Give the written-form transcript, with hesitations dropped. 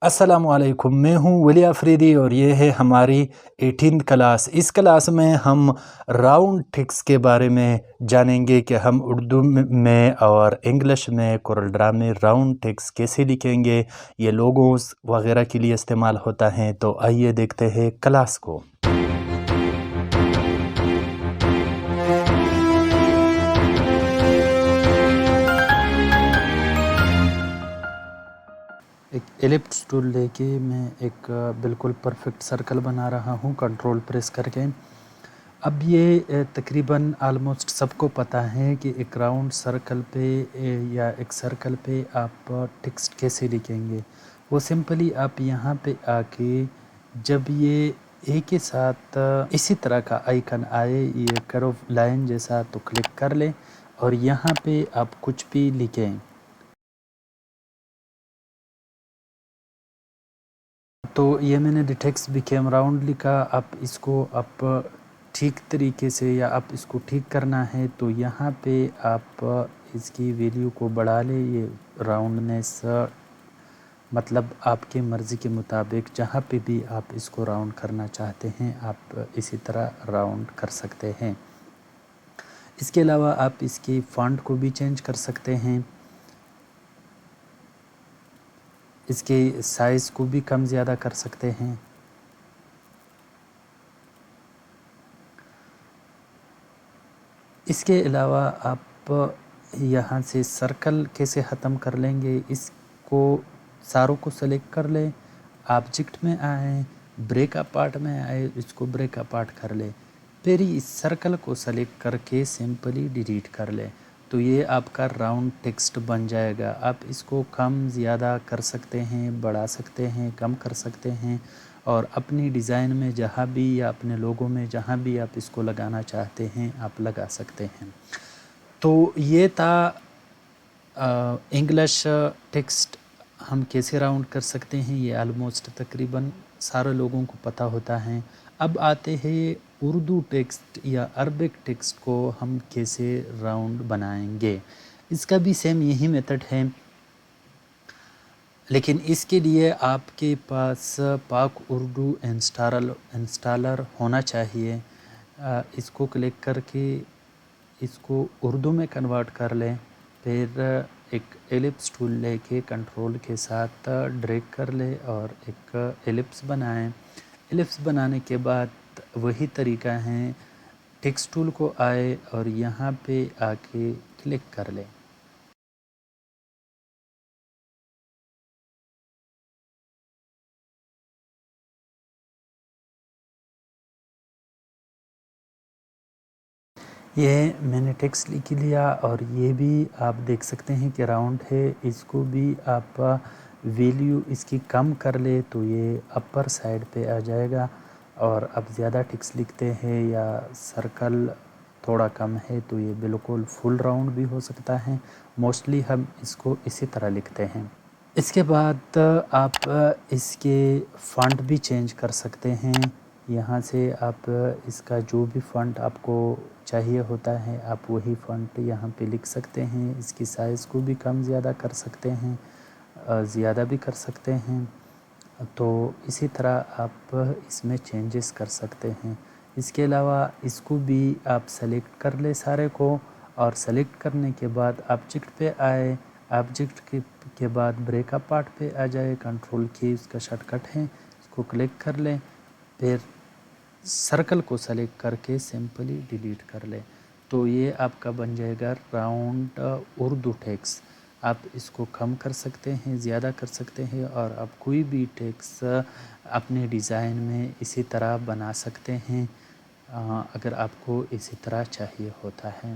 अस्सलामुअलैकुम, मैं हूँ वली अफरीदी और ये है हमारी 18th क्लास। इस क्लास में हम राउंड टिक्स के बारे में जानेंगे कि हम उर्दू में और इंग्लिश में कोरल में राउंड टिक्स कैसे लिखेंगे। ये लोगोस वगैरह के लिए इस्तेमाल होता है। तो आइए देखते हैं क्लास को। एक एलिप्स टूल लेके मैं एक बिल्कुल परफेक्ट सर्कल बना रहा हूँ कंट्रोल प्रेस करके। अब ये तकरीबन आलमोस्ट सबको पता है कि एक राउंड सर्कल पे या एक सर्कल पे आप टेक्स्ट कैसे लिखेंगे। वो सिंपली आप यहाँ पे आके जब ये एक के साथ इसी तरह का आइकन आए, ये कर्व लाइन जैसा, तो क्लिक कर लें और यहाँ पे आप कुछ भी लिखें। तो ये मैंने डिटेक्स बिकेम राउंड लिखा। आप इसको आप ठीक तरीके से या आप इसको ठीक करना है तो यहाँ पे आप इसकी वैल्यू को बढ़ा लें। ये राउंडनेस मतलब आपके मर्ज़ी के मुताबिक जहाँ पे भी आप इसको राउंड करना चाहते हैं आप इसी तरह राउंड कर सकते हैं। इसके अलावा आप इसकी फॉन्ट को भी चेंज कर सकते हैं, इसके साइज़ को भी कम ज़्यादा कर सकते हैं। इसके अलावा आप यहाँ से सर्कल कैसे ख़त्म कर लेंगे, इसको सारों को सेलेक्ट कर लें, ऑब्जेक्ट में आए, ब्रेक अपार्ट में आए, इसको ब्रेक अपार्ट कर लें, फिर इस सर्कल को सेलेक्ट करके सिंपली डिलीट कर लें। तो ये आपका राउंड टेक्स्ट बन जाएगा। आप इसको कम ज़्यादा कर सकते हैं, बढ़ा सकते हैं, कम कर सकते हैं और अपनी डिज़ाइन में जहाँ भी या अपने लोगों में जहाँ भी आप इसको लगाना चाहते हैं आप लगा सकते हैं। तो ये था इंग्लिश टेक्स्ट हम कैसे राउंड कर सकते हैं। ये आलमोस्ट तकरीबन सारे लोगों को पता होता है। अब आते हैं उर्दू टेक्स्ट या अरबिक टेक्स्ट को हम कैसे राउंड बनाएंगे। इसका भी सेम यही मेथड है, लेकिन इसके लिए आपके पास पाक उर्दू इंस्टॉलर होना चाहिए। इसको क्लिक करके इसको उर्दू में कन्वर्ट कर लें, फिर एक एलिप्स टूल लेके कंट्रोल के साथ ड्रैग कर ले और एक एलिप्स बनाएं। एलिप्स बनाने के बाद वही तरीका है, टेक्स्ट टूल को आए और यहाँ पे आके क्लिक कर लें। ये मैंने टेक्स्ट लिख लिया और ये भी आप देख सकते हैं कि राउंड है। इसको भी आप वैल्यू इसकी कम कर ले तो ये अपर साइड पे आ जाएगा। और अब ज़्यादा टेक्स्ट लिखते हैं या सर्कल थोड़ा कम है तो ये बिल्कुल फुल राउंड भी हो सकता है। मोस्टली हम इसको इसी तरह लिखते हैं। इसके बाद आप इसके फ़ॉन्ट भी चेंज कर सकते हैं। यहाँ से आप इसका जो भी फ़ॉन्ट आपको चाहिए होता है आप वही फ़ॉन्ट यहाँ पे लिख सकते हैं। इसकी साइज़ को भी कम ज़्यादा कर सकते हैं, ज़्यादा भी कर सकते हैं। तो इसी तरह आप इसमें चेंजेस कर सकते हैं। इसके अलावा इसको भी आप सेलेक्ट कर ले सारे को और सेलेक्ट करने के बाद ऑब्जेक्ट पे आए, ऑब्जेक्ट के बाद ब्रेक अपार्ट पे आ जाए। कंट्रोल की इसका शॉर्टकट है, इसको क्लिक कर लें, फिर सर्कल को सेलेक्ट करके सिंपली डिलीट कर लें। तो ये आपका बन जाएगा राउंड उर्दू टेक्स्ट। आप इसको कम कर सकते हैं, ज़्यादा कर सकते हैं और आप कोई भी टेक्स्ट अपने डिज़ाइन में इसी तरह बना सकते हैं अगर आपको इसी तरह चाहिए होता है।